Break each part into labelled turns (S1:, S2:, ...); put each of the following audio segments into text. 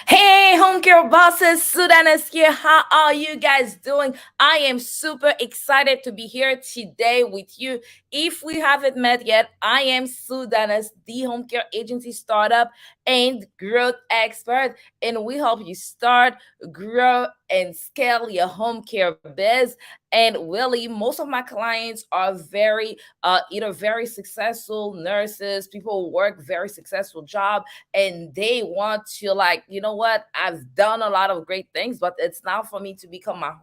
S1: Hey, home care bosses, Sudan is here. How are you guys doing? I am super excited to be here today with you. If we haven't met yet, I am Sudanis, the home care agency startup and growth expert, and we help you start, grow, and scale your home care biz. And really, most of my clients are either very successful nurses, people who work very successful job, and they want to, like, you know what, I've done a lot of great things, but it's now for me to become my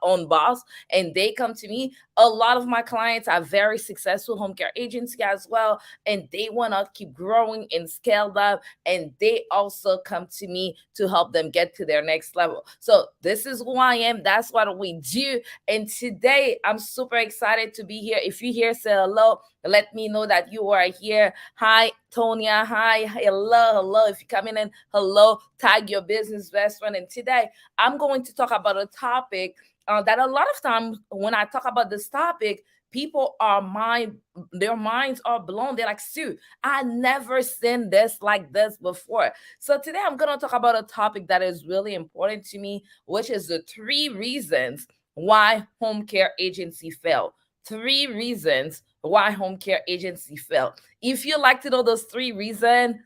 S1: own boss. And they come to me. A lot of my clients are very successful home care agency as well, and they want to keep growing and scale up, and they also come to me to help them get to their next level. So this is who I am. That's what we do. And today I'm super excited to be here. If you're here, say hello. Let me know that you are here. Hi, Tonya. Hi, hello. If you're coming in, hello. Tag your business best friend. And today I'm going to talk about a topic that a lot of times when I talk about this topic, their minds are blown. They're like, Sue, I never seen this like this before. So today I'm gonna talk about a topic that is really important to me, which is the 3 reasons why home care agency fail. 3 reasons why home care agency fail. If you like to know those 3 reasons,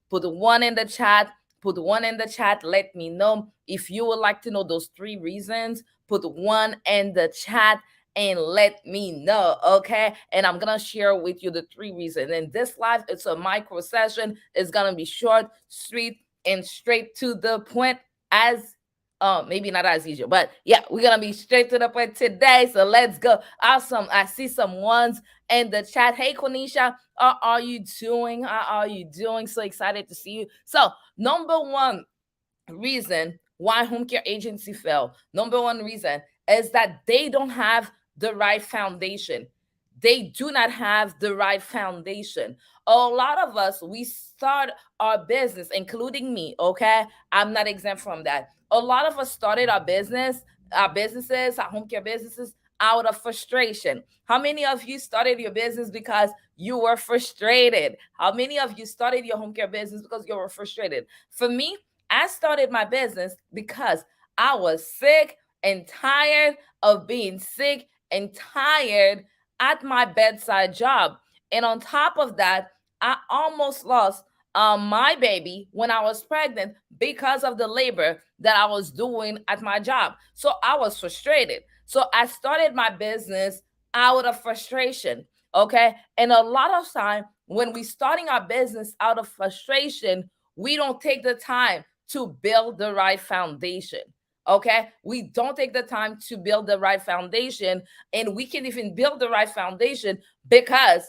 S1: put one in the chat. Put one in the chat. Let me know if you would like to know those 3 reasons. Put one in the chat and let me know, okay? And I'm gonna share with you the 3 reasons. And this live, it's a micro session. It's gonna be short, sweet, and straight to the point, as maybe not as usual, but yeah, we're gonna be straight to the point today. So let's go. Awesome. I see some ones in the chat. Hey, Quenisha, how are you doing? How are you doing? So excited to see you. So, number one reason why home care agency fail, number one reason is that they don't have the right foundation. They do not have the right foundation. A lot of us, we start our business, including me, okay? I'm not exempt from that. A lot of us started our home care businesses, out of frustration. How many of you started your business because you were frustrated? How many of you started your home care business because you were frustrated? For me, I started my business because I was sick and tired of being sick and tired at my bedside job. And on top of that, I almost lost my baby when I was pregnant because of the labor that I was doing at my job. So I was frustrated. So I started my business out of frustration. Okay. And a lot of time when we starting our business out of frustration, we don't take the time to build the right foundation. Okay, we don't take the time to build the right foundation, and we can even build the right foundation because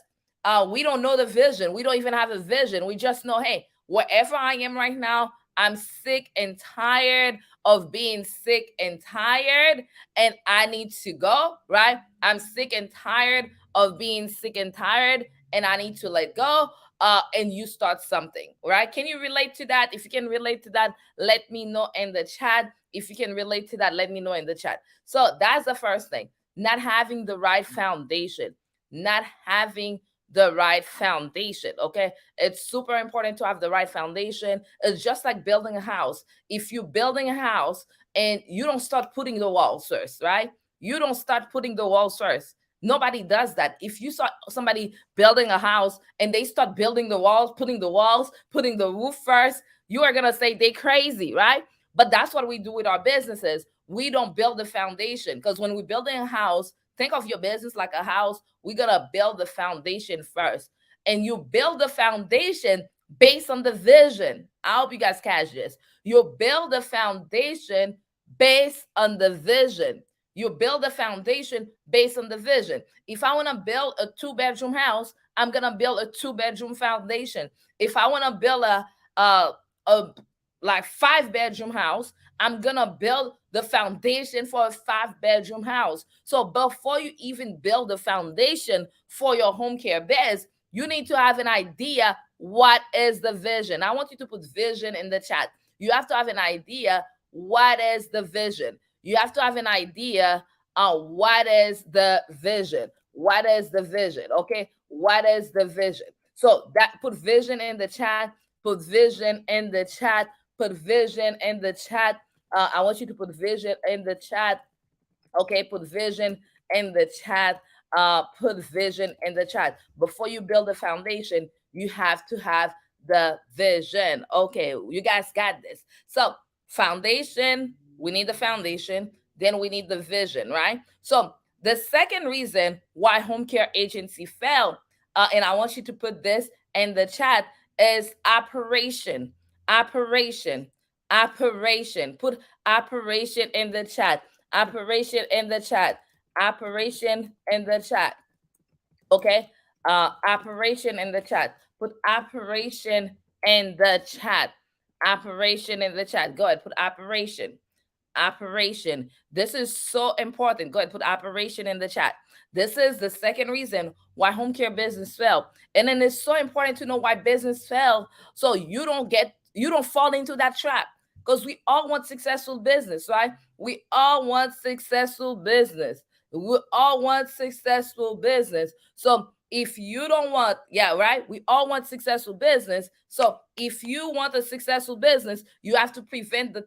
S1: we don't know the vision. We don't even have a vision. We just know, hey, wherever I am right now, I'm sick and tired of being sick and tired, and I need to go, right? I'm sick and tired of being sick and tired, and I need to let go. And you start something, right? Can you relate to that? If you can relate to that, let me know in the chat. If you can relate to that, let me know in the chat. So that's the first thing, not having the right foundation, not having the right foundation. Okay, it's super important to have the right foundation. It's just like building a house. If you're building a house and you don't start putting the walls first, right? You don't start putting the walls first. Nobody does that. If you saw somebody building a house and they start building the walls, putting the roof first, you are gonna say they crazy, right? But that's what we do with our businesses. We don't build the foundation, because when we're building a house, think of your business like a house. We're gonna build the foundation first, and you build the foundation based on the vision. I hope you guys catch this. You build the foundation based on the vision. You build the foundation based on the vision. If I want to build a 2 bedroom house, I'm gonna build a 2 bedroom foundation. If I want to build a like 5 bedroom house, I'm gonna build the foundation for a 5 bedroom house. So before you even build the foundation for your home care biz, you need to have an idea what is the vision. I want you to put vision in the chat. You have to have an idea what is the vision. You have to have an idea what is the vision. What is the vision? Okay, what is the vision? So that, put vision in the chat. Put vision in the chat. Put vision in the chat. I want you to put vision in the chat. Okay, put vision in the chat. Put vision in the chat. Before you build a foundation, you have to have the vision. Okay, you guys got this. So, foundation, we need the foundation, then we need the vision, right? So, the second reason why home care agency failed, and I want you to put this in the chat, is operation. Operation. Operation. Put operation in the chat. Operation in the chat. Operation in the chat. Okay. Operation in the chat. Put operation in the chat. Operation in the chat. Go ahead. Put operation. Operation. This is so important. Go ahead. Put operation in the chat. This is the second reason why home care business failed. And then it's so important to know why business failed, so you don't fall into that trap. Because we all want successful business, right? We all want successful business. We all want successful business. So if you don't want, yeah, right? We all want successful business. So if you want a successful business, you have to prevent the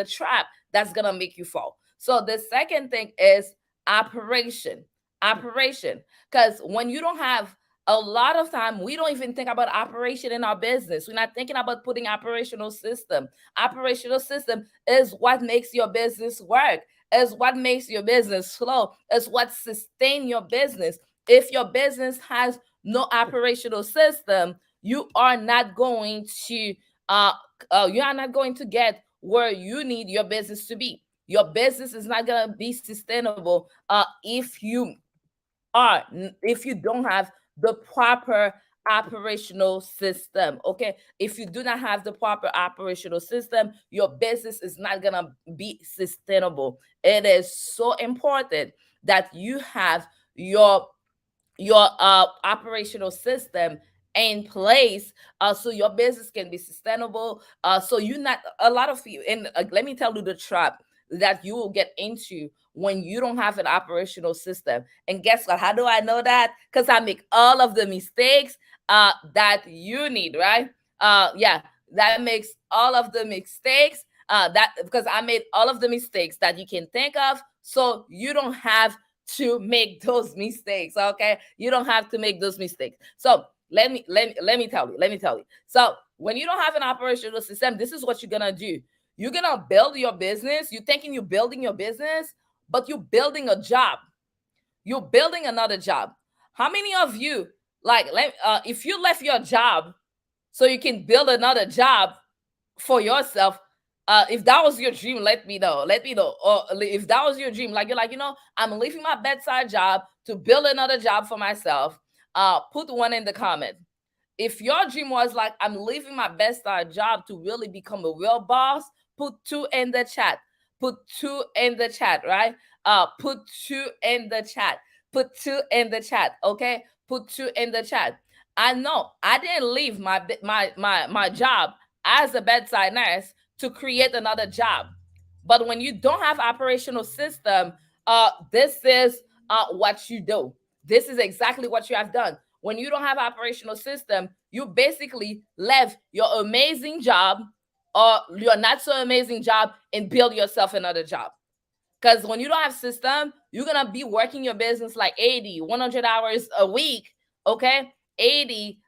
S1: trap that's gonna make you fall. So the second thing is operation. Operation. Because when you don't have, a lot of time we don't even think about operation in our business. We're not thinking about putting operational system. Operational system is what makes your business work, is what makes your business flow, is what sustain your business. If your business has no operational system, you are not going to uh, you are not going to get where you need your business to be. Your business is not going to be sustainable if you don't have the proper operational system. Okay, if you do not have the proper operational system, your business is not going to be sustainable. It is so important that you have your operational system in place, so your business can be sustainable, so you not a lot of you, and let me tell you the trap that you will get into when you don't have an operational system. And guess what, how do I know that? Because I make all of the mistakes that you need, right? Yeah, that makes all of the mistakes, that because I made all of the mistakes that you can think of, so you don't have to make those mistakes. Okay, you don't have to make those mistakes. So let me tell you. So when you don't have an operational system, this is what you're gonna do. You're gonna build your business. You're thinking you're building your business, but you're building a job. You're building another job. How many of you, if you left your job so you can build another job for yourself, if that was your dream, let me know. Or if that was your dream, like you're like, I'm leaving my bedside job to build another job for myself, put one in the comment. If your dream was like, I'm leaving my bedside job to really become a real boss, put two in the chat. Put two in the chat, right? Put two in the chat. Put two in the chat. Okay, put two in the chat. I know I didn't leave my job as a bedside nurse to create another job. But when you don't have operational system, this is what you do. This is exactly what you have done. When you don't have operational system, you basically left your amazing job or your not so amazing job and build yourself another job. Because when you don't have system, you're gonna be working your business like 80, 100 hours a week. Okay, 80,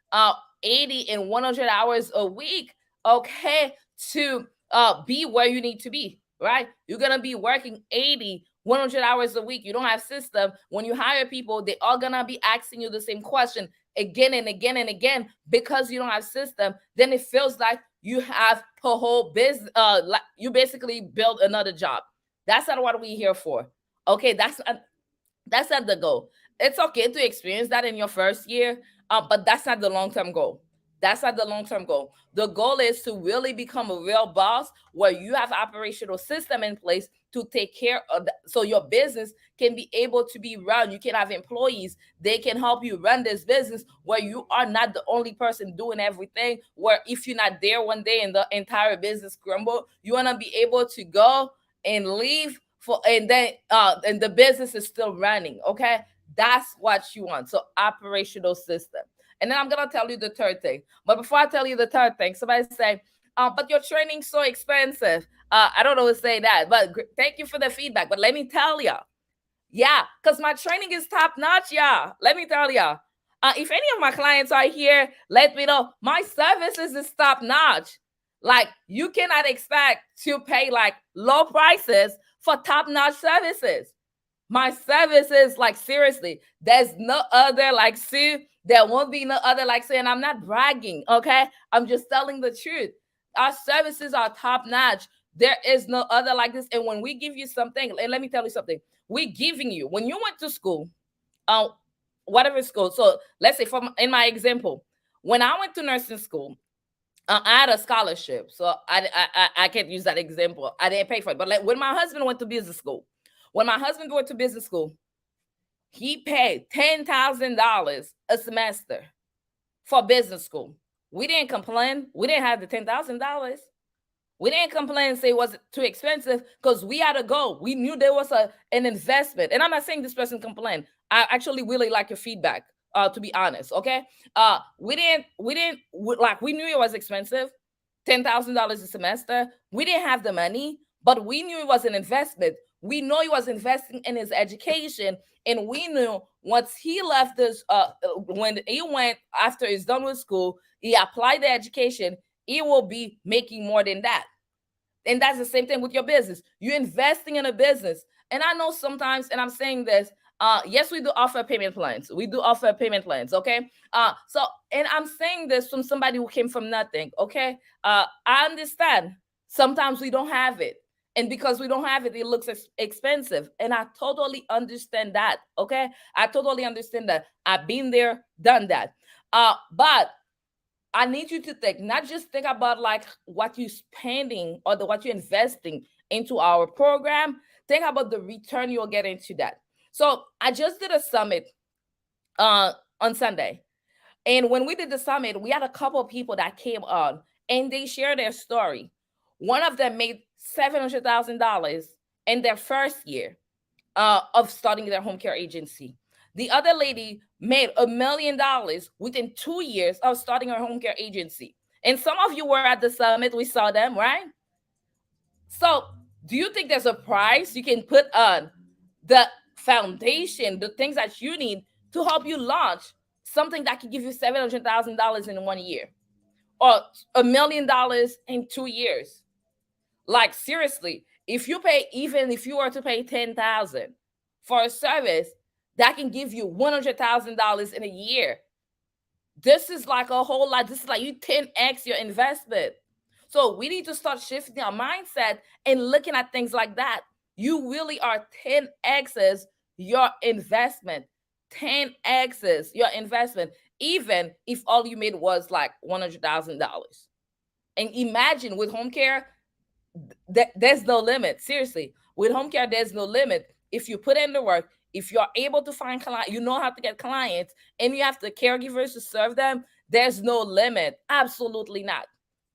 S1: 80 and 100 hours a week. Okay, to be where you need to be. Right, you're gonna be working 80, 100 hours a week. You don't have system. When you hire people, they all gonna be asking you the same question again and again and again because you don't have system. Then it feels like you have a whole business. Like you basically build another job. That's not what we're here for. Okay, that's not the goal. It's okay to experience that in your first year, but that's not the long term goal. That's not the long term goal. The goal is to really become a real boss where you have operational system in place to take care of so your business can be able to be run. You can have employees. They can help you run this business where you are not the only person doing everything. Where if you're not there one day and the entire business crumble, you want to be able to go and leave for and the business is still running. Okay, that's what you want. So operational system. And then I'm gonna tell you the third thing. But before I tell you the third thing, somebody say, but your training's so expensive. I don't know what to say that, but thank you for the feedback. But let me tell you, yeah, because my training is top notch, y'all. Let me tell y'all. If any of my clients are here, let me know. My services is top notch. Like, you cannot expect to pay like low prices for top notch services. My services, like, seriously, there's no other like Sue. There won't be no other like Sue. And I'm not bragging, okay? I'm just telling the truth. Our services are top notch. There is no other like this. And when we give you something, and let me tell you something, we giving you, when you went to school, uh, whatever school. So let's say, from in my example, when I went to nursing school, I had a scholarship, so I can't use that example. I didn't pay for it. But like when my husband went to business school, when my husband went to business school, he paid $10,000 a semester for business school. We didn't complain. We didn't have the $10,000. We didn't complain and say it was too expensive because we had to go. We knew there was an investment. And I'm not saying this person complained. I actually really like your feedback, to be honest. Okay. We knew it was expensive, $10,000 a semester. We didn't have the money, but we knew it was an investment. We know he was investing in his education. And we knew once he left this, when he went after he's done with school, he applied the education, he will be making more than that. And that's the same thing with your business. You're investing in a business. And I know sometimes, and I'm saying this, yes, we do offer payment plans. We do offer payment plans, okay? And I'm saying this from somebody who came from nothing, okay? I understand. Sometimes we don't have it. And because we don't have it, it looks expensive. And I totally understand that, okay? I totally understand that. I've been there, done that. But I need you to think, not just think about like what you're spending or what you're investing into our program. Think about the return you'll get into that. So I just did a summit uh, on Sunday. And when we did the summit, we had a couple of people that came on and they shared their story. One of them made $700,000 in their first year of starting their home care agency. The other lady made $1 million within 2 years of starting her home care agency. And some of you were at the summit. We saw them, right? So, do you think there's a price you can put on the foundation, the things that you need to help you launch something that can give you $700,000 in 1 year or $1 million in 2 years? Like, seriously, if you pay, even if you were to pay 10,000 for a service that can give you $100,000 in a year, this is like a whole lot. This is like you 10x your investment. So we need to start shifting our mindset and looking at things like that. You really are 10x's your investment. 10x's your investment, even if all you made was like $100,000. And imagine with home care, there's no limit. Seriously, with home care, there's no limit. If you put in the work, if you're able to find clients, you know how to get clients, and you have the caregivers to serve them, there's no limit. Absolutely not.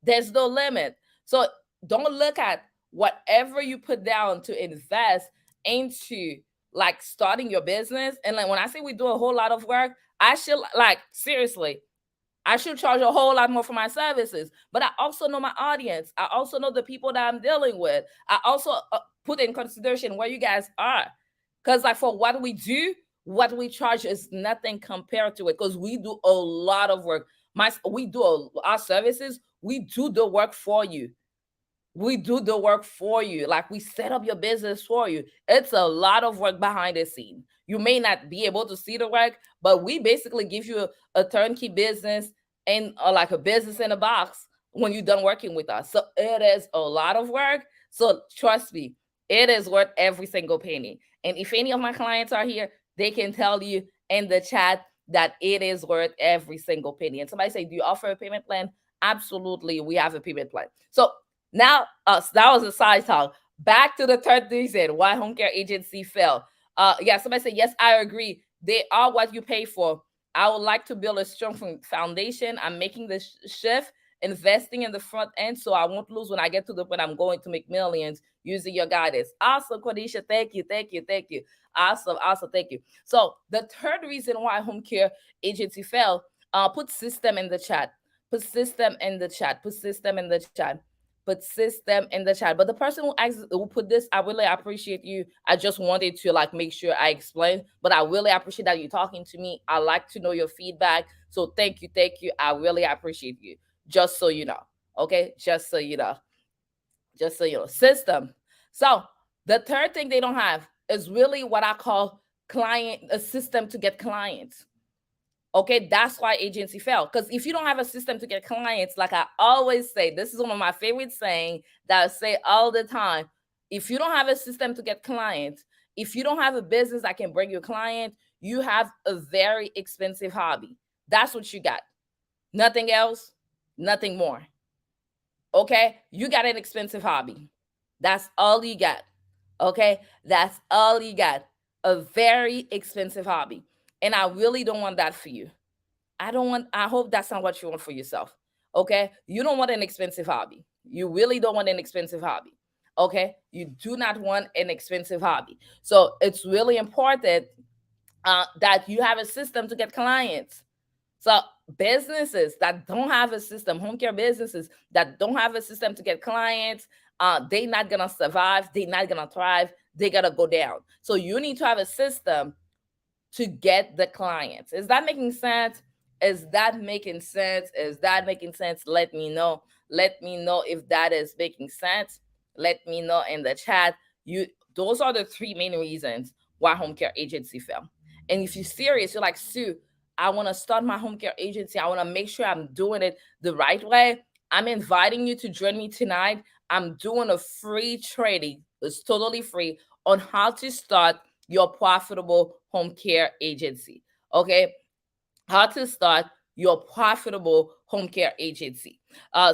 S1: There's no limit. So don't look at whatever you put down to invest into like starting your business. And like when I say we do a whole lot of work, I should, like, seriously, I should charge a whole lot more for my services. But I also know my audience. I also know the people that I'm dealing with. I also put in consideration where you guys are. Because, like, for what we charge is nothing compared to it. Because we do a lot of work. Our services, we do the work for you. We do the work for you. Like, we set up your business for you. It's a lot of work behind the scene. You may not be able to see the work, but we basically give you a turnkey business and like a business in a box when you're done working with us. So it is a lot of work. So trust me, it is worth every single penny. And if any of my clients are here, they can tell you in the chat that it is worth every single penny. And somebody say, do you offer a payment plan? Absolutely, we have a payment plan. So now, that was a side talk. Back to the third reason why home care agency fell. Yeah, somebody said, yes, I agree. They are what you pay for. I would like to build a strong foundation. I'm making the shift, investing in the front end so I won't lose when I get to the point I'm going to make millions using your guidance. Awesome, Quadisha. Thank you, thank you, thank you. Awesome, awesome, thank you. So the third reason why home care agency fell, Put system in the chat. Put system in the chat. Put system in the chat. Put system in the chat. But the person who put this, I really appreciate you. I just wanted to like make sure I explain, but I really appreciate that you're talking to me. I like to know your feedback. So thank you, thank you. I really appreciate you. Just so you know. Okay, just so you know. Just so you know. System. So the third thing they don't have is really what I call client a system to get clients. Okay, that's why agency fail. Because if you don't have a system to get clients, like I always say, this is one of my favorite saying that I say all the time. If you don't have a system to get clients, if you don't have a business that can bring you a client, you have a very expensive hobby. That's what you got. Nothing else, nothing more. Okay, you got an expensive hobby. That's all you got. Okay, that's all you got. A very expensive hobby. And I really don't want that for you. I hope that's not what you want for yourself. Okay. You don't want an expensive hobby. You really don't want an expensive hobby. Okay. You do not want an expensive hobby. So it's really important that you have a system to get clients. So businesses that don't have a system, home care businesses that don't have a system to get clients, they not gonna survive. They not gonna thrive. They gotta go down. So you need to have a system to get the clients. Is that making sense? Is that making sense? Is that making sense? Let me know. Let me know if that is making sense. Let me know in the chat. You Those are the three main reasons why home care agency fail. And if you're serious, you're like, Sue, I want to start my home care agency. I want to make sure I'm doing it the right way. I'm inviting you to join me tonight. I'm doing a free training. It's totally free on how to start your profitable home care agency. Okay, how to start your profitable home care agency.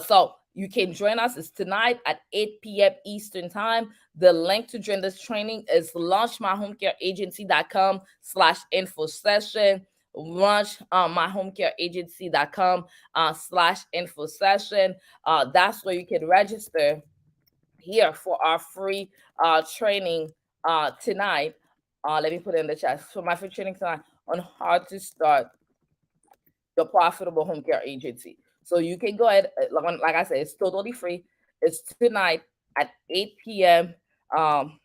S1: So you can join us. It's tonight at 8 p.m. Eastern Time. The link to join this training is launchmyhomecareagency.com/info session. Launchmyhomecareagency.com/info session. That's where you can register here for our free training tonight. Let me put it in the chat. For my free training tonight on how to start your profitable home care agency. So you can go ahead, like I said, it's totally free. It's tonight at 8 p.m. Um,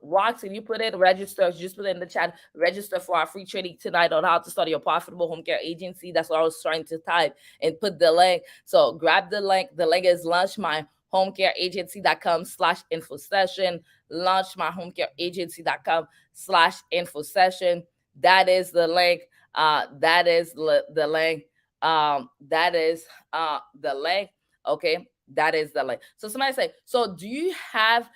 S1: Watson, you put it, register, just put it in the chat, register for our free training tonight on how to start your profitable home care agency. That's what I was trying to type and put the link. So grab the link. The link is launchmyhomecareagency.com/info session. Launchmyhomecareagency.com/info session. That is the link. That is the link. That is the link. Okay, that is the link. So somebody say, so do you have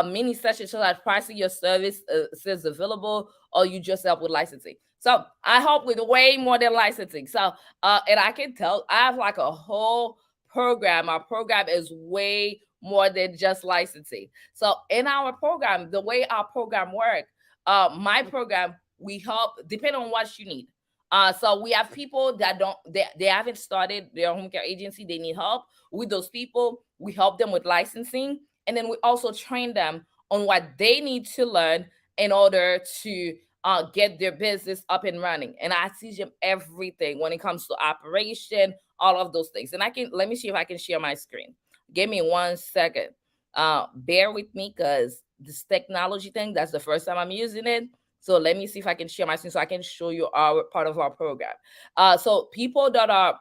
S1: mini sessions so that pricing your service is available, or you just help with licensing? So I help with way more than licensing. So and I can tell I have like a whole program. Our program is way more than just licensing. So in our program, the way our program works, my program, we help depending on what you need. So we have people that they haven't started their home care agency, they need help. With those people, we help them with licensing, and then we also train them on what they need to learn in order to get their business up and running. And I teach them everything when it comes to operation, all of those things. And I can let me see if I can share my screen. Give me 1 second. Bear with me because this technology thing, that's the first time I'm using it. So let me see if I can share my screen so I can show you our part of our program. So people that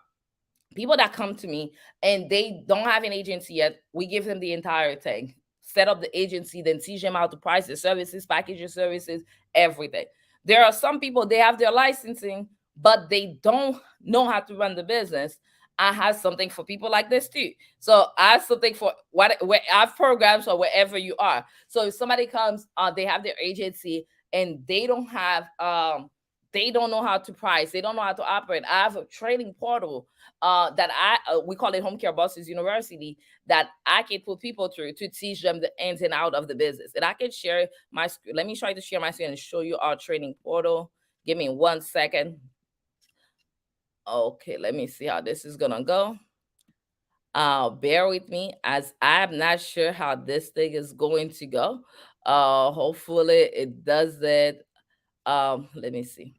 S1: come to me and they don't have an agency yet, we give them the entire thing. Set up the agency, then teach them how to price the services, package your services, everything. There are some people, they have their licensing, but they don't know how to run the business. I have something for people like this too. So I have something for where I have programs or wherever you are. So if somebody comes, they have their agency and they don't know how to price, they don't know how to operate. I have a training portal that we call it Home Care Bosses University, that I can put people through to teach them the ins and out of the business. And I can share my screen. Let me try to share my screen and show you our training portal. Give me 1 second. Okay, let me see how this is gonna go. Bear with me as I'm not sure how this thing is going to go. Hopefully it does it. Let me see.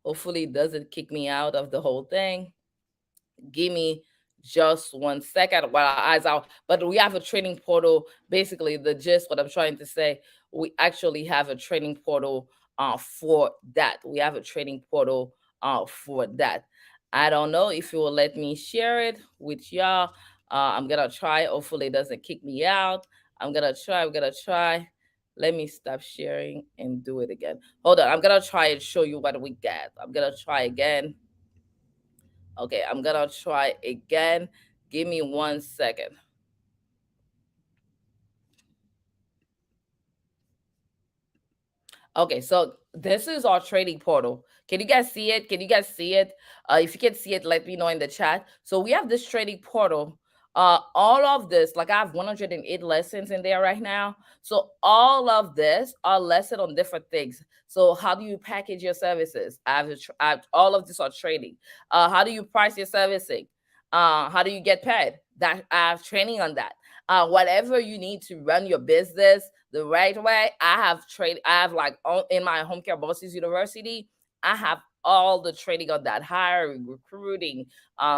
S1: Hopefully, it doesn't kick me out of the whole thing. Give me just 1 second while I eyes out. But we have a training portal. Basically, the gist, what I'm trying to say, we actually have a training portal for that. We have a training portal for that. I don't know if you will let me share it with y'all. I'm gonna try. Hopefully, it doesn't kick me out. I'm gonna try. I'm gonna try. Let me stop sharing and do it again. Hold on. I'm gonna try and show you what we get. I'm gonna try again. Okay, I'm gonna try again. Give me 1 second. Okay, so this is our trading portal. Can you guys see it? Can you guys see it? If you can see it, let me know in the chat. So we have this trading portal. All of this, like I have 108 lessons in there right now. So all of this are lesson on different things. So how do you package your services? All of this are trading. How do you price your servicing? How do you get paid? That I have training on that. Whatever you need to run your business the right way. I have like in my home care bosses university, I have all the training on that: hiring, recruiting,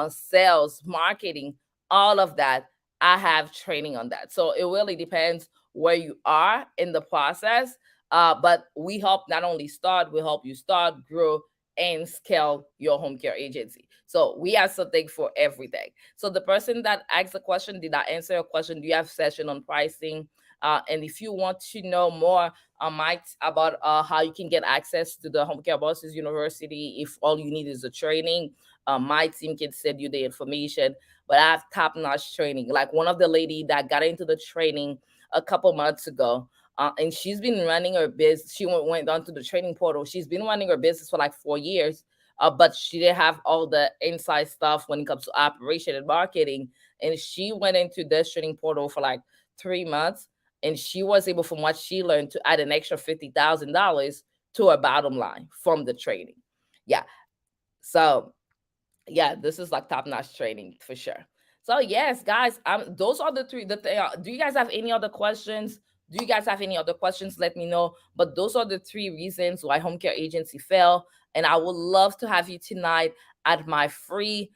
S1: sales, marketing, all of that. I have training on that. So it really depends where you are in the process. But we help not only start, we help you start, grow, and scale your home care agency. So we have something for everything. So the person that asked the question, did I answer your question? Do you have session on pricing? And if you want to know more, Mike, about how you can get access to the Home Care Bosses University, if all you need is a training, my team can send you the information. But I have top-notch training. Like one of the lady that got into the training a couple months ago, and she's been running her business. She went on to the training portal. She's been running her business for like 4 years, but she didn't have all the inside stuff when it comes to operation and marketing. And she went into this training portal for like 3 months, and she was able, from what she learned, to add an extra $50,000 to her bottom line from the training. Yeah. So yeah, this is like top notch training for sure. So yes, guys, those are the three. Do you guys have any other questions? Do you guys have any other questions? Let me know. But those are the three reasons why home care agency fell. And I would love to have you tonight at my free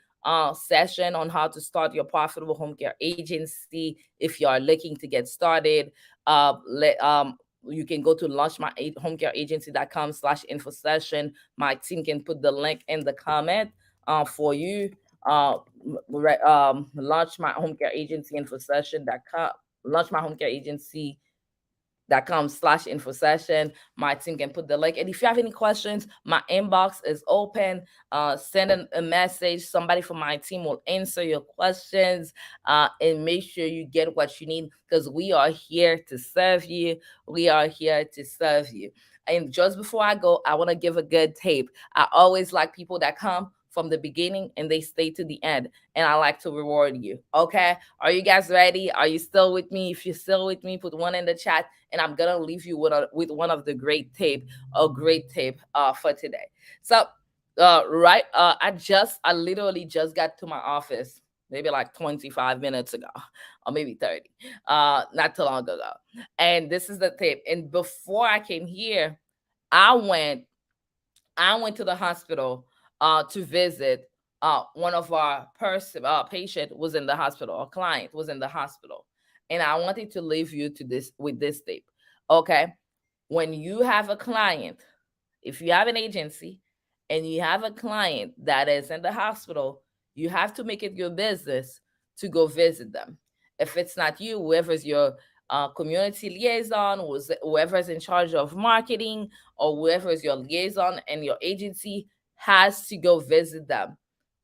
S1: session on how to start your profitable home care agency. If you are looking to get started, you can go to launchmyhomecareagency.com/info session. My team can put the link in the comment for you. Launch my home care agency info session.com. Launch my home care agency.com/info session. My team can put the link. And if you have any questions, my inbox is open. Send a message. Somebody from my team will answer your questions, and make sure you get what you need, because we are here to serve you. We are here to serve you. And just before I go, I want to give a good tape. I always like people that come from the beginning and they stay to the end, and I like to reward you. Okay, are you guys ready? Are you still with me? If you're still with me, put one in the chat, and I'm gonna leave you with one of the great tape for today. So I literally just got to my office maybe like 25 minutes ago, or maybe 30, not too long ago. And this is the tape. And before I came here, I went I went to the hospital to visit one of our patient was in the hospital, our client was in the hospital, and I wanted to leave you to this with this tape. Okay, when you have a client, if you have an agency and you have a client that is in the hospital, you have to make it your business to go visit them. If it's not you, whoever's your community liaison, whoever's in charge of marketing, or whoever is your liaison and your agency, has to go visit them.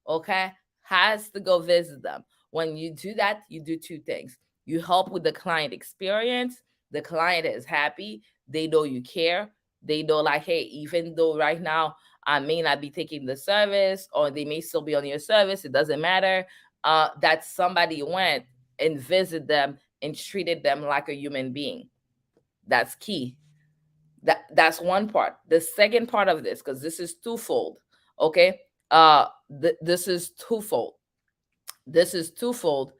S1: Okay, has to go visit them. When you do that, you do two things: you help with the client experience. The client is happy, they know you care, they know, like, hey, even though right now I may not be taking the service, or they may still be on your service, it doesn't matter. That somebody went and visit them and treated them like a human being. That's key. That's one part. The second part of this, because this is twofold. Okay, this is twofold. This is twofold.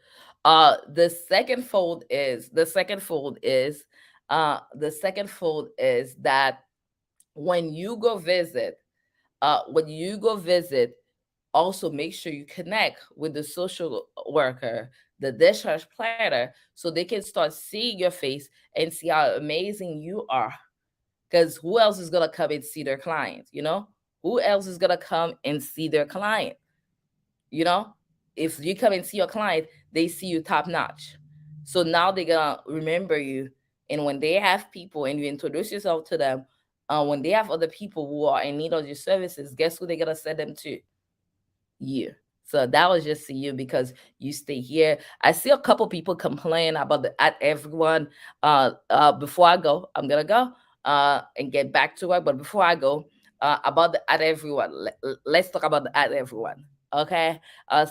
S1: The second fold is that when you go visit When you go visit, also make sure you connect with the social worker, the discharge planner, so they can start seeing your face and see how amazing you are. Because who else is gonna come and see their client? Who else is gonna come and see their client? you know if you come and see your client, they see you top notch. So now they're gonna remember you. And when they have people and you introduce yourself to them, when they have other people who are in need of your services, guess who they're gonna send them to? You. So that was just to you because you stay here. I see a couple people complain about the at everyone. Before I go, I'm gonna go and get back to work. But before I go, about the at everyone, let's talk about the at everyone. Okay.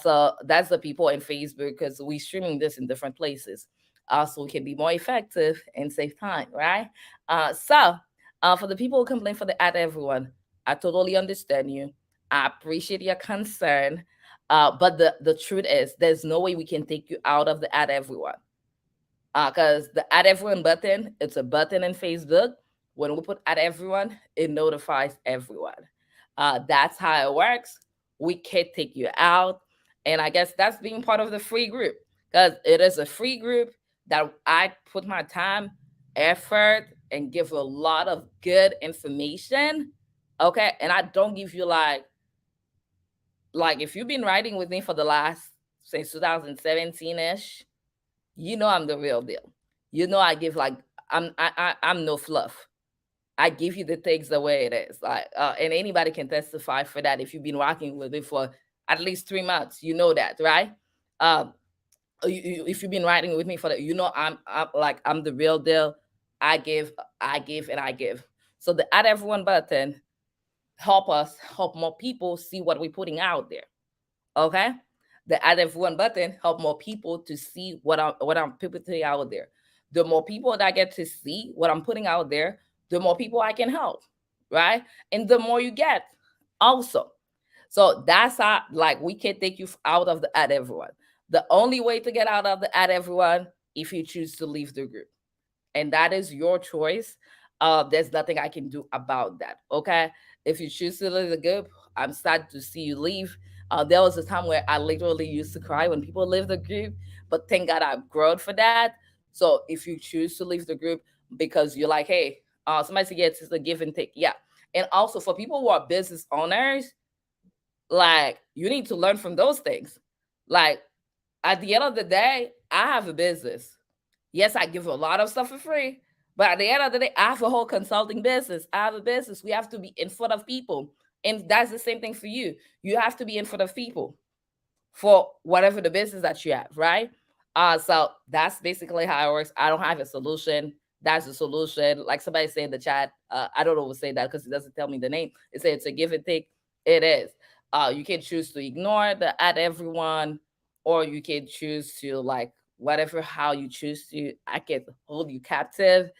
S1: So that's the people in Facebook because we streaming this in different places. So we can be more effective and save time, right? For the people who complain for the at everyone, I totally understand you. I appreciate your concern. But the truth is, there's no way we can take you out of the add everyone. Because the add everyone button, it's a button in Facebook. When we put add everyone, it notifies everyone. That's how it works. We can't take you out. And I guess that's being part of the free group because it is a free group that I put my time, effort, and give a lot of good information. Okay. And I don't give you like if you've been writing with me for the last since 2017ish, I'm the real deal. I give like I'm no fluff. I give you the things the way it is. Like and anybody can testify for that if you've been working with me for at least 3 months. You know that, right? Um, if you've been writing with me for that, I'm the real deal. I give, and I give. So the add everyone button help more people see what we're putting out there. Okay, the add everyone button help more people to see what I'm putting out there. The more people that get to see what I'm putting out there, the more people I can help, right? And the more you get, also. So that's how, like, we can take you out of the add everyone. The only way to get out of the add everyone, if you choose to leave the group, and that is your choice. There's nothing I can do about that. Okay, if you choose to leave the group, I'm sad to see you leave. There was a time where I literally used to cry when people leave the group, but thank God I've grown for that. So if you choose to leave the group because you're like, hey, somebody said, yes, it's a give and take, yeah. And also for people who are business owners, like, you need to learn from those things. Like, at the end of the day, I have a business. Yes, I give a lot of stuff for free, but at the end of the day, I have a whole consulting business. I have a business. We have to be in front of people. And that's the same thing for you. You have to be in front of people for whatever the business that you have, right? So that's basically how it works. I don't have a solution. That's the solution. Like somebody said in the chat, I don't know who say that because it doesn't tell me the name. It said it's a give and take. It is. You can choose to ignore the add everyone, or you can choose to like whatever how you choose to. I can hold you captive.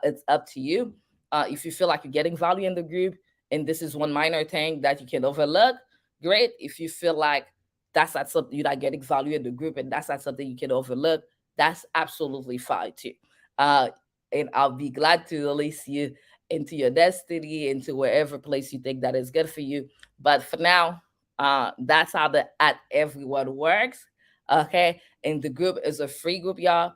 S1: It's up to you. If you feel like you're getting value in the group, and this is one minor thing that you can overlook, great. If you feel like that's not something you're not getting value in the group and that's not something you can overlook, that's absolutely fine too. Uh, and I'll be glad to release you into your destiny, into wherever place you think that is good for you. But for now, that's how the at everyone works. Okay. And the group is a free group, y'all.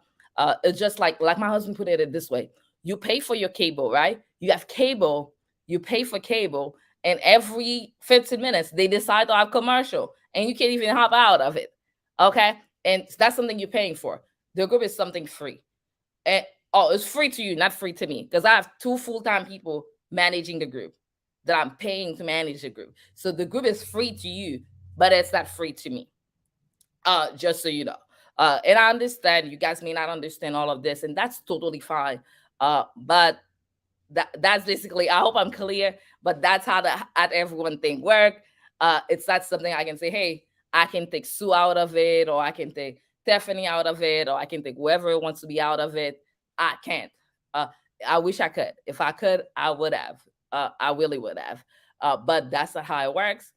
S1: It's just like my husband put it this way. You pay for your cable, right? You have cable, you pay for cable, and every 15 minutes they decide to have commercial and you can't even hop out of it. Okay. And that's something you're paying for. The group is something free. And oh, it's free to you, not free to me. Because I have two full-time people managing the group that I'm paying to manage the group. So the group is free to you, but it's not free to me. Just so you know. And I understand you guys may not understand all of this, and that's totally fine. But that's basically, I hope I'm clear, but that's how the at everyone thing work. It's not something I can say, hey, I can take Sue out of it, or I can take Stephanie out of it, or I can take whoever wants to be out of it. I can't. uh, I wish I could. If I could, I would have. I really would have. But that's not how it works.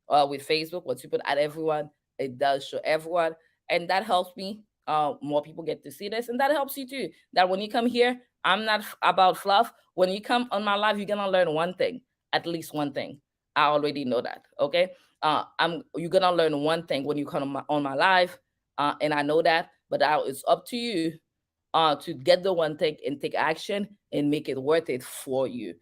S1: With Facebook, once you put at everyone, it does show everyone, and that helps me. More people get to see this, and that helps you too. That when you come here, I'm not about fluff. When you come on my live, you're gonna learn one thing, at least one thing. I already know that. Okay. I'm You're gonna learn one thing when you come on my live, and I know that. But now it's up to you to get the one thing and take action and make it worth it for you.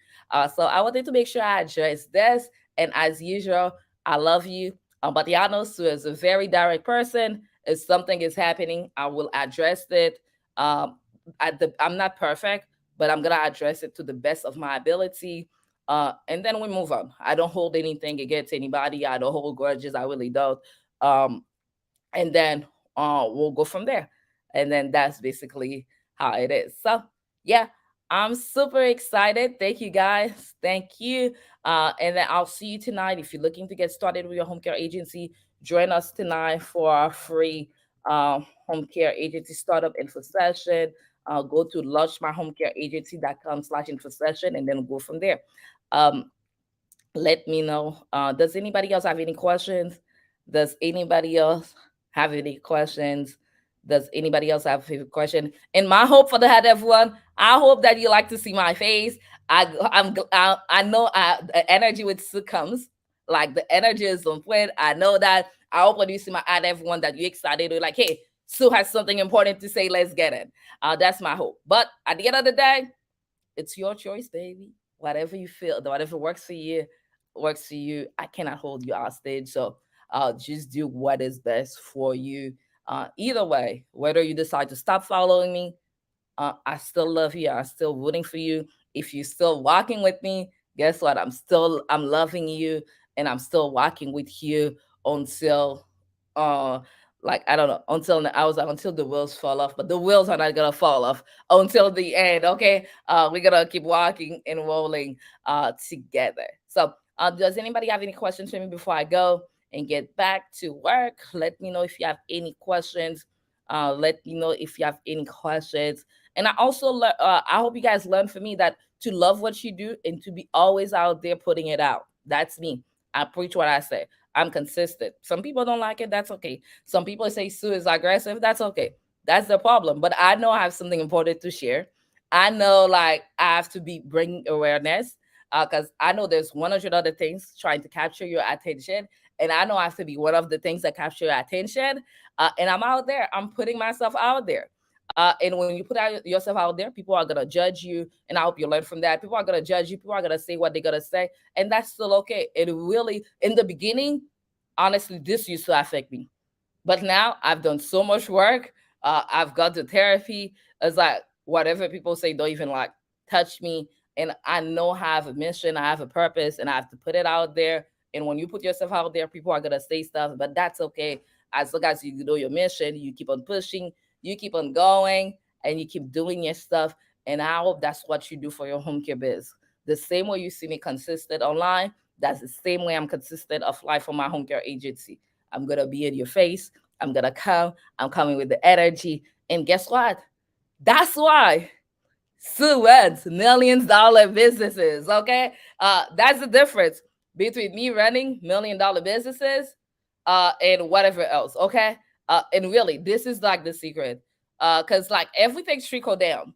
S1: So I wanted to make sure I address this. And as usual, I love you. But y'all know Sue is a very direct person. If something is happening, I will address it. Um, I'm not perfect, but I'm gonna address it to the best of my ability. And then we move on. I don't hold anything against anybody. I don't hold grudges. I really don't. Um, and then we'll go from there. And then that's basically how it is. So yeah, I'm super excited. Thank you guys. Thank you. And then I'll see you tonight. If you're looking to get started with your home care agency, join us tonight for our free home care agency startup info session. Go to launchmyhomecareagency.com/info session and then go from there. Um, Let me know. Does anybody else have any questions? Does anybody else have any questions? Does anybody else have a question? And my hope for that, everyone, I hope that you like to see my face. I know the energy with Sue comes. Like the energy is on point. I know that. I hope when you see my ad, everyone, that you're excited. You're like, hey, Sue has something important to say. Let's get it. That's my hope. But at the end of the day, it's your choice, baby. Whatever you feel, whatever works for you, works for you. I cannot hold you hostage. So just do what is best for you. Either way, whether you decide to stop following me, I still love you. I'm still rooting for you. If you're still walking with me, guess what? I'm loving you, and I'm still walking with you until uh like I don't know, until I was like until the wheels fall off, but the wheels are not gonna fall off until the end. Okay. We're gonna keep walking and rolling together. So does anybody have any questions for me before I go and get back to work? Let me know if you have any questions. Let me know if you have any questions. And I hope you guys learn from me that to love what you do and to be always out there putting it out. That's me. I preach what I say. I'm consistent. Some people don't like it. That's okay. Some people say Sue is aggressive. That's okay. That's the problem. But I know I have something important to share. I know like I have to be bringing awareness because I know there's 100 other things trying to capture your attention. And I know I have to be one of the things that capture your attention. And I'm out there. I'm putting myself out there. And when you put yourself out there, people are gonna judge you, and I hope you learn from that. People are gonna judge you. People are gonna say what they're gonna say, and that's still okay. It really, in the beginning, honestly, this used to affect me, but now I've done so much work. I've got to therapy. It's like whatever people say don't even like touch me. And I know I have a mission, I have a purpose, and I have to put it out there. And when you put yourself out there, people are gonna say stuff, but that's okay. As long as you know your mission, you keep on pushing, you keep on going, and you keep doing your stuff. And I hope that's what you do for your home care biz. The same way you see me consistent online, that's the same way I'm consistent of life for my home care agency. I'm gonna be in your face. I'm gonna come. I'm coming with the energy. And guess what? That's why Sue runs millions-dollar businesses. Okay, that's the difference between me running million-dollar businesses and whatever else. Okay, and really, this is like the secret, because like everything's trickle down.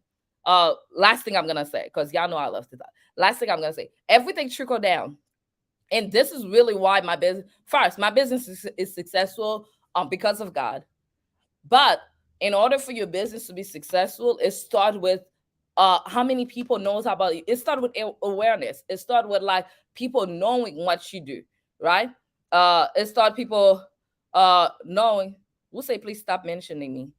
S1: Last thing I'm gonna say, because y'all know I love to talk. Last thing I'm gonna say, everything trickle down, and this is really why my business. First, my business is successful because of God. But in order for your business to be successful, it starts with how many people knows about you. It starts with awareness. It starts with like people knowing what you do, right? It starts people knowing. We'll say, please stop mentioning me.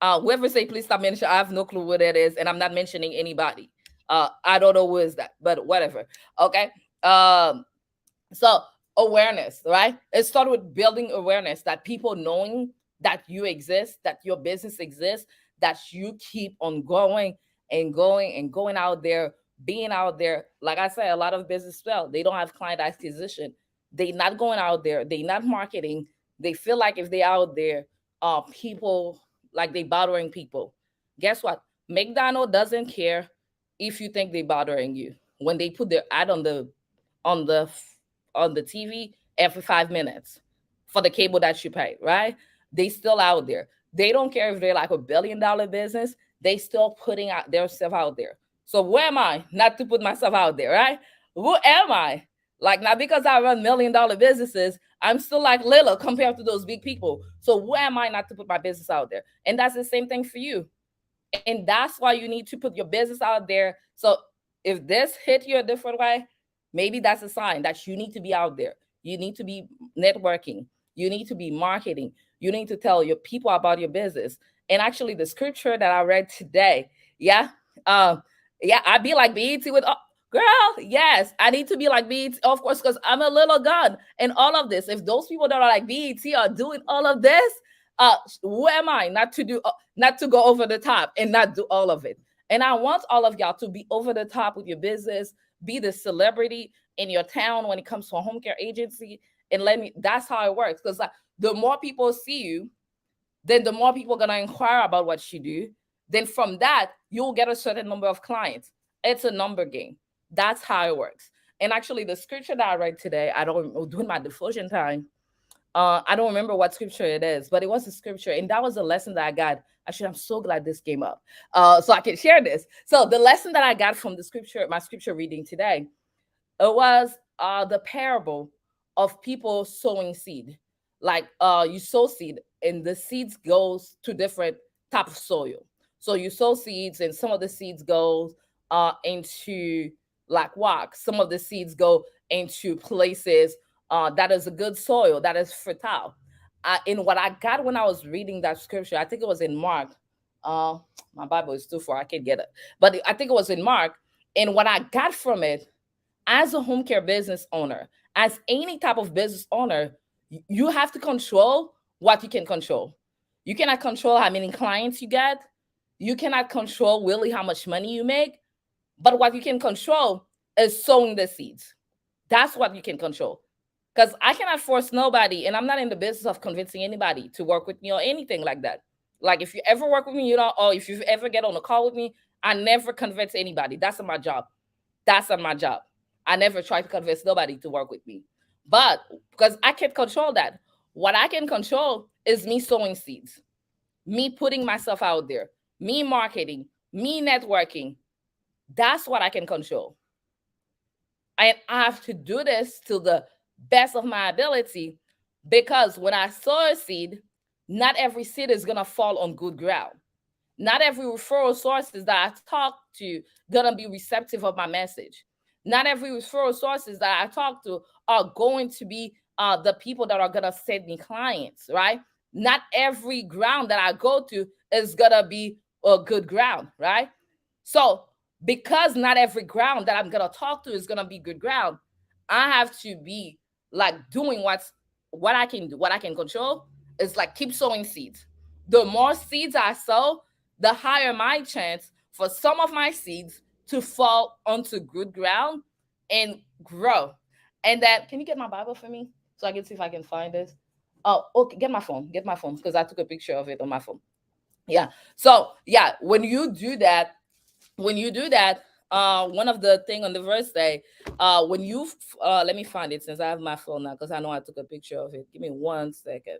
S1: Whoever say please stop mentioning, I have no clue what that is, and I'm not mentioning anybody. I don't know who is that, but whatever. Okay. So awareness, right? It started with building awareness that people knowing that you exist, that your business exists, that you keep on going and going and going out there, being out there. Like I said, a lot of business fail. They don't have client acquisition. They not going out there. They not marketing. They feel like if they out there, people like they bothering people. Guess what? McDonald doesn't care if you think they bothering you when they put their ad on the on the TV every 5 minutes for the cable that you pay, right? They still out there. They don't care if they're like $1 billion business. They still putting out their stuff out there. So where am I not to put myself out there, right? Who am I? Like, not because I run $1 million businesses, I'm still like little compared to those big people. So who am I not to put my business out there? And that's the same thing for you. And that's why you need to put your business out there. So if this hit you a different way, maybe that's a sign that you need to be out there. You need to be networking. You need to be marketing. You need to tell your people about your business. And actually, the scripture that I read today, yeah, um, yeah, I'd be like BET with girl. Yes, I need to be like BET, of course, because I'm a little gun and all of this. If those people that are like BET are doing all of this, who am I not to do, not to go over the top and not do all of it? And I want all of y'all to be over the top with your business, be the celebrity in your town when it comes to a home care agency. And let me, that's how it works. Because like, the more people see you, then the more people are gonna inquire about what you do. Then from that, you'll get a certain number of clients. It's a number game. That's how it works. And actually, the scripture that I read today, I don't doing my devotion time. I don't remember what scripture it is, but it was a scripture, and that was a lesson that I got. Actually, I'm so glad this came up, so I can share this. So the lesson that I got from the scripture, my scripture reading today, it was the parable of people sowing seed. Like you sow seed, and the seeds goes to different type of soil. So you sow seeds, and some of the seeds goes into like rock. Some of the seeds go into places that is a good soil, that is fertile. In what I got when I was reading that scripture, I think it was in Mark. Uh, my Bible is too far; I can't get it, but I think it was in Mark. And what I got from it, as a home care business owner, as any type of business owner, you have to control what you can control. You cannot control how many clients you get. You cannot control really how much money you make. But what you can control is sowing the seeds. That's what you can control. Because I cannot force nobody, and I'm not in the business of convincing anybody to work with me or anything like that. Like if you ever work with me, you know, or if you ever get on a call with me, I never convince anybody. That's not my job. That's not my job. I never try to convince nobody to work with me. But because I can't control that, what I can control is me sowing seeds, me putting myself out there, me marketing, me networking. That's what I can control. And I have to do this to the best of my ability, because when I sow a seed, not every seed is going to fall on good ground. Not every referral sources that I talk to gonna be receptive of my message. Not every referral sources that I talk to are going to be the people that are gonna send me clients, right? Not every ground that I go to is gonna be a good ground, right? So because not every ground that I'm gonna talk to is gonna be good ground, I have to be like doing what I can do, what I can control is like keep sowing seeds. The more seeds I sow, the higher my chance for some of my seeds to fall onto good ground and grow. And then, can you get my Bible for me so I can see if I can find this? Oh, okay. Get my phone because I took a picture of it on my phone. Yeah. So yeah, when you do that, one of the thing on the verse say, when you let me find it since I have my phone now because I know I took a picture of it. Give me 1 second.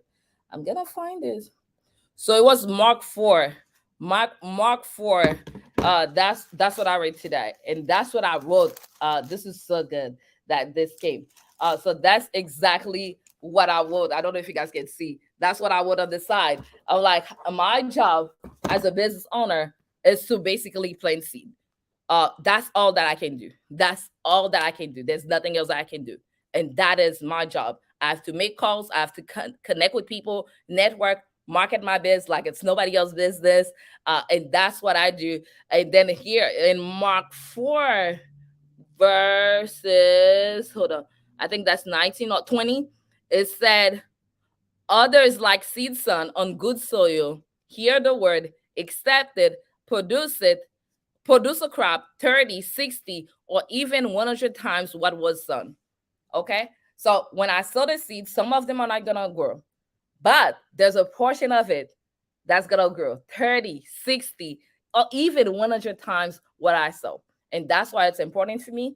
S1: I'm gonna find this. So it was Mark 4. Mark 4. That's what I read today. And that's what I wrote. This is so good that this came. So that's exactly what I wrote. I don't know if you guys can see. That's what I wrote on the side. I'm like, my job as a business owner is to basically plant seed. That's all that I can do. That's all that I can do. There's nothing else I can do. And that is my job. I have to make calls. I have to connect with people, network, market my biz like it's nobody else's business. And that's what I do. And then here in Mark 4, verses, hold on, I think that's 19 or 20. It said, others like seed sown on good soil, hear the word, accept it, produce it, produce a crop 30, 60, or even 100 times what was sown. Okay. So when I sow the seeds, some of them are not going to grow, but there's a portion of it that's going to grow 30, 60, or even 100 times what I sow. And that's why it's important for me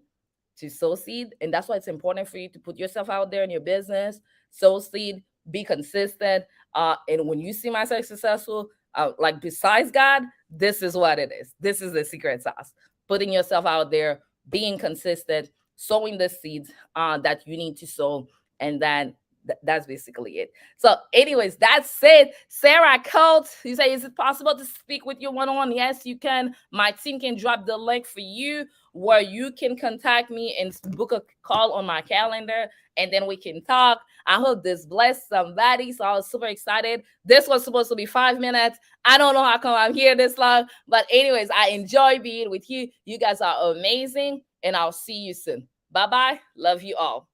S1: to sow seed. And that's why it's important for you to put yourself out there in your business, sow seed, be consistent. And when you see myself successful, like besides God, this is what it is. This is the secret sauce. Putting yourself out there, being consistent, sowing the seeds that you need to sow, and then that's basically it. So, anyways, that's it. Sarah Coates, you say, is it possible to speak with you one on one? Yes, you can. My team can drop the link for you where you can contact me and book a call on my calendar, and then we can talk. I hope this blessed somebody. So I was super excited. This was supposed to be 5 minutes. I don't know how come I'm here this long, but anyways, I enjoy being with you. You guys are amazing, and I'll see you soon. Bye bye. Love you all.